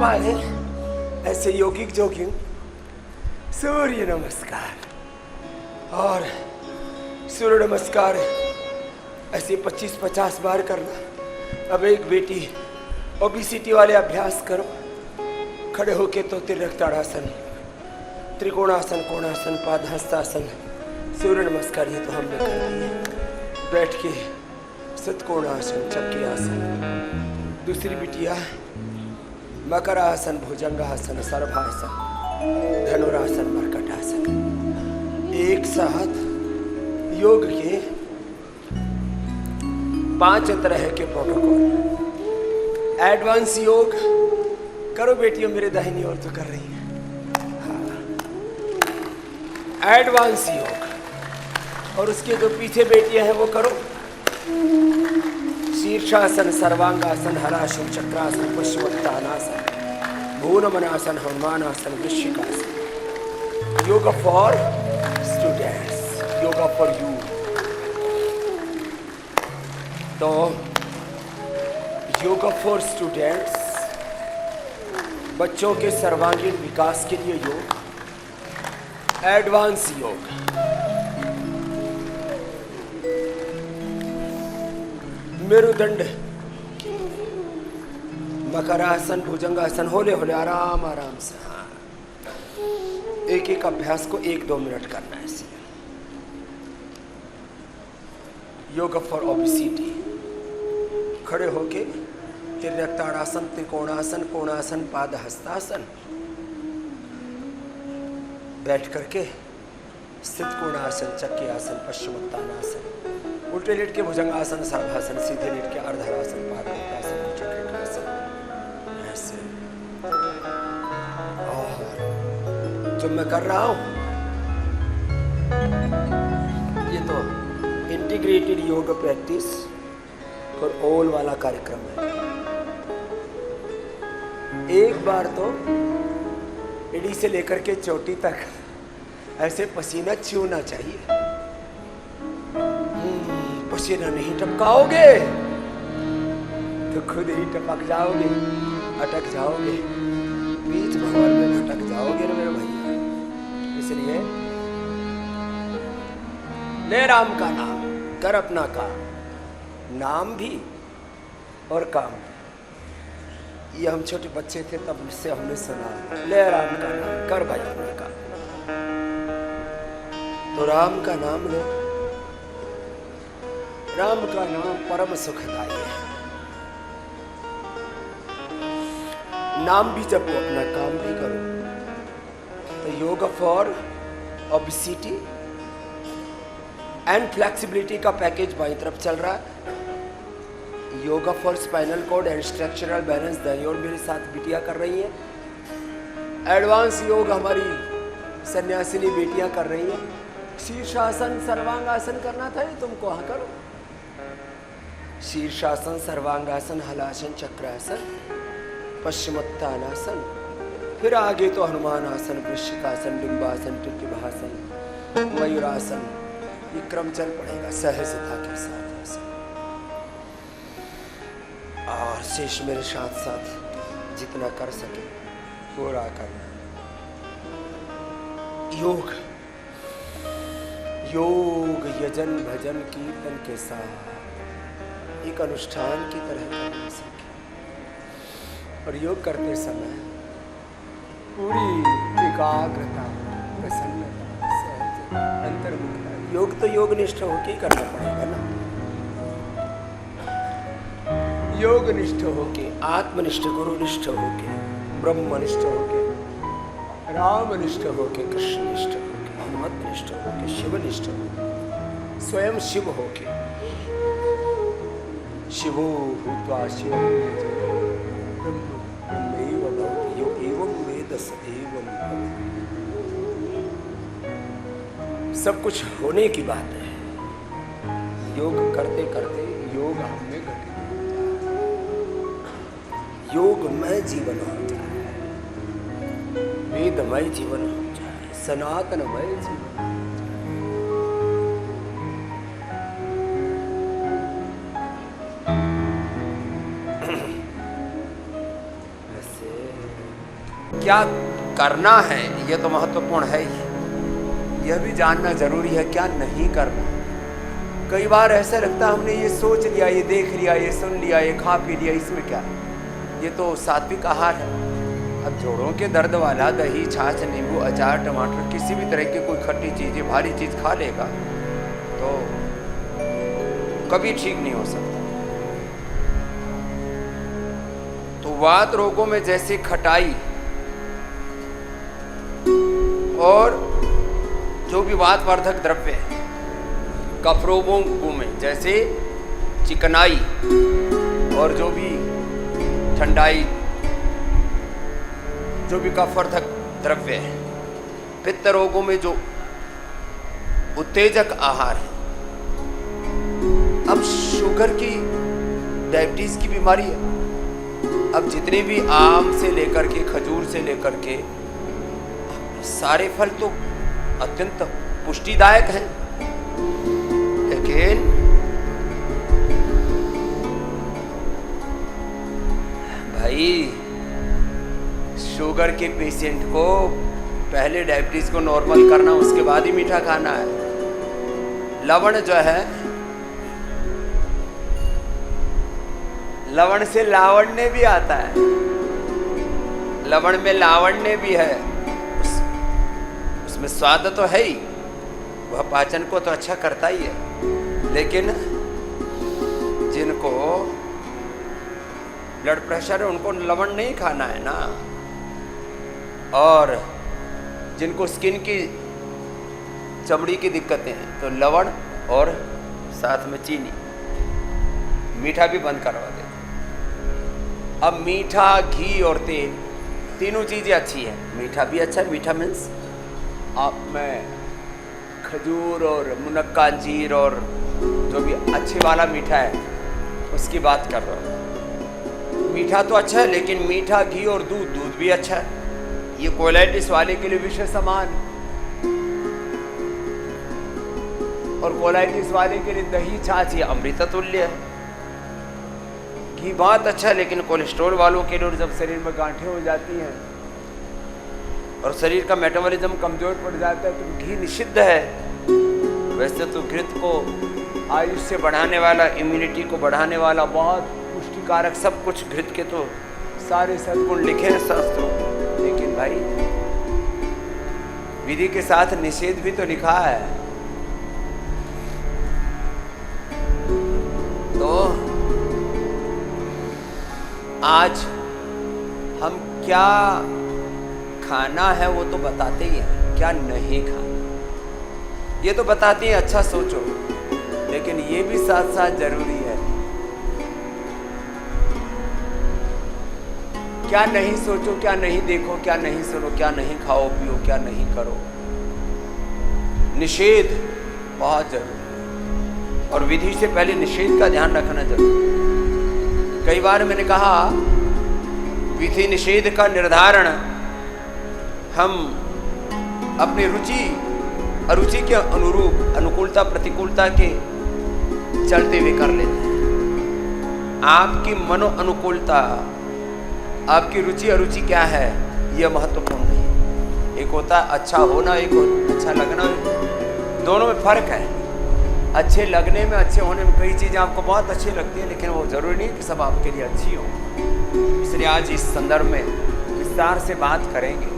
पाए ऐसे योगिक जोगिंग सूर्य नमस्कार। और सूर्य नमस्कार ऐसे 25-50 बार करना। अब एक बेटी ओबेसिटी वाले अभ्यास करो। खड़े होके तो तिर्यक ताड़ासन, त्रिकोणासन, कोणासन, पादहस्तासन, सूर्य नमस्कार ये तो हमने कर दिए। बैठ के सतकोणासन, चक्की आसन। दूसरी बिटिया मकरासन, भुजंगासन, सर्वासन, धनुरासन, मर्कटासन। एक साथ योग के 5 तरह के प्रोटोकॉल। एडवांस योग करो बेटियों, मेरे दाहिनी ओर तो कर रही हैं। एडवांस योग। और उसके जो पीछे बेटियां हैं वो करो। शीर्षासन, सर्वांगासन, हलासन, चक्रासन, पुष्पवत्तानासन, भूनमनासन, हनुमानासन, वृश्चिकासन। Yoga for students, yoga for you. तो योगा फॉर स्टूडेंट्स, बच्चों के सर्वांगीण विकास के लिए योग। एडवांस योग। मेरुदंड, मकरासन, भुजंगासन, होले होले आराम आराम से। हाँ, एक एक अभ्यास को 1-2 मिनट करना है। इसे योगा फॉर ओबेसिटी। खड़े होके तिर्यक ताड़ासन, त्रिकोणासन, कोणासन, पादहस्तासन। बैठ करके स्थित कोणासन, चक्की आसन, पश्चिमोत्तानासन। उल्टे लेट के भुजंगासन, सर्वासन। सीधे लेट के अर्धरासन, पादहस्तासन, चक्रासन। ऐसे। और जो मैं कर रहा हूं ये तो integrated yoga practice for all वाला कार्यक्रम है। एक बार तो एड़ी से लेकर के चोटी तक ऐसे पसीना छूना चाहिए। पसीना नहीं टपकाओगे तो खुद ही टपक जाओगे, अटक जाओगे, बीच भंवर में भटक जाओगे ना मेरे भैया। इसलिए ले राम का नाम, कर अपना काम। नाम भी और काम भी। ये हम छोटे बच्चे थे तब से हमने सुना, ले राम का नाम, कर भाई अपना काम। तो राम का नाम लो। राम का नाम परम सुखदायी है। नाम भी जपो, अपना काम भी करो। तो yoga for obesity and flexibility का पैकेज बाईं तरफ चल रहा है। Yoga for spinal cord and structural balance दाईं ओर मेरे साथ बिटियां कर रही हैं। एडवांस योग हमारी सन्यासिनी बेटियां कर रही हैं। शीर्षासन, सर्वांगासन करना था ये तुमको, हाँ करो। शीर्षासन, सर्वांगासन, हलासन, चक्रासन, पश्चिमोत्तानासन। फिर आगे तो हनुमान आसन, वृश्चिकासन, डिंबासन, टिटभासन, मयूरासन। ये क्रम चल पड़ेगा सहजता के साथ। और शेष मेरे साथ साथ जितना कर सके पूरा करना। योग योग यजन भजन कीर्तन के साथ एक अनुष्ठान की तरह करना सीखें। और योग करते समय पूरी एकाग्रता, प्रसन्नता, सहजता, अंतर्मुखता। योग तो योग निष्ठ होकर ही करना पड़ेगा ना। योग निष्ठ होके, आत्मनिष्ठ, गुरुनिष्ठ होके, ब्रह्मनिष्ठ होके, रामनिष्ठ होके, कृष्णनिष्ठ होके, हनुमतनिष्ठ होके, शिवनिष्ठ होके, स्वयं शिव होके। शिवो भूत्वा शिवं ब्रह्मैव भवति यो एवं वेद स एवं भवति। सब कुछ होने की बात है। योग करते करते योग हमें घटित, योगमय जीवन हो जाए, वेदमय जीवन हो जाए, सनातनमय जीवन हो जाए। ऐसे क्या करना है यह तो महत्वपूर्ण है ही, यह भी जानना जरूरी है क्या नहीं करना। कई बार ऐसा लगता है हमने ये सोच लिया, ये देख लिया, ये सुन लिया, ये खा पी लिया, इसमें क्या, ये तो सात्विक आहार है। अब जोड़ों के दर्द वाला दही, छाछ, नींबू, अचार, टमाटर, किसी भी तरह की कोई खट्टी चीज़, भारी चीज़ खा लेगा तो कभी ठीक नहीं हो सकता। तो वात रोगों में जैसे खटाई और जो भी वात वर्धक द्रव्य है, कफ रोगों में जैसे चिकनाई और जो भी ठंडाई, जो भी कफवर्धक द्रव्य है, पित्त रोगों में जो उत्तेजक आहार है। अब शुगर की, डायबिटीज की बीमारी है, अब जितने भी आम से लेकर के, खजूर से लेकर के सारे फल तो अत्यंत पुष्टिदायक हैं, लेकिन भाई शुगर के पेशेंट को पहले डायबिटीज को नॉर्मल करना, उसके बाद ही मीठा खाना है। लवण जो है, लवण से लावण्य भी आता है, लवण में लावण्य भी है, उसमें स्वाद तो है ही, वह पाचन को तो अच्छा करता ही है। लेकिन जिनको ब्लड प्रेशर है उनको लवण नहीं खाना है ना, और जिनको स्किन की, चमड़ी की दिक्कतें हैं तो लवण और साथ में चीनी, मीठा भी बंद करवा देते। अब मीठा, घी और तेल तीनों चीज़ें अच्छी हैं। मीठा भी अच्छा है, मीठा मीन्स आप मैं खजूर और मुनक्का, अंजीर और जो भी अच्छे वाला मीठा है उसकी बात कर रहा हूँ। मीठा तो अच्छा है, लेकिन मीठा, घी और दूध, दूध भी अच्छा है। ये कोलाइटिस वाले के लिए विषय समान, और कोलाइटिस वाले के लिए दही, छाछ ये अमृत तुल्य है। घी बहुत अच्छा है, लेकिन कोलेस्ट्रॉल वालों के लिए जब शरीर में गांठें हो जाती हैं और शरीर का मेटाबॉलिज्म कमजोर पड़ जाता है तो घी निषिद्ध है। वैसे तो घृत को आयुष्य बढ़ाने वाला, इम्यूनिटी को बढ़ाने वाला, बहुत पुष्टिकारक, सब कुछ घृत के तो सारे सद्गुण लिखे हैं शास्त्रों, लेकिन भाई विधि के साथ निषेध भी तो लिखा है। तो आज हम क्या खाना है वो तो बताते ही हैं, क्या नहीं खाना ये तो बताते हैं, अच्छा सोचो। लेकिन ये भी साथ साथ जरूरी है क्या नहीं सोचो, क्या नहीं देखो, क्या नहीं सुनो, क्या नहीं खाओ पियो, क्या नहीं करो। निषेध बहुत जरूरी है, और विधि से पहले निषेध का ध्यान रखना जरूरी है। कई बार मैंने कहा विधि निषेध का निर्धारण हम अपनी रुचि अरुचि के अनुरूप, अनुकूलता प्रतिकूलता के चलते हुए कर लेते हैं। आपकी मनो अनुकूलता, आपकी रुचि अरुचि क्या है, यह महत्वपूर्ण है। एक होता है अच्छा होना, एक अच्छा लगना, दोनों में फर्क है। अच्छे लगने में, अच्छे होने में, कई चीज़ें आपको बहुत अच्छी लगती है, लेकिन वो जरूरी नहीं कि सब आपके लिए अच्छी हो। इसलिए आज इस संदर्भ में विस्तार से बात करेंगे।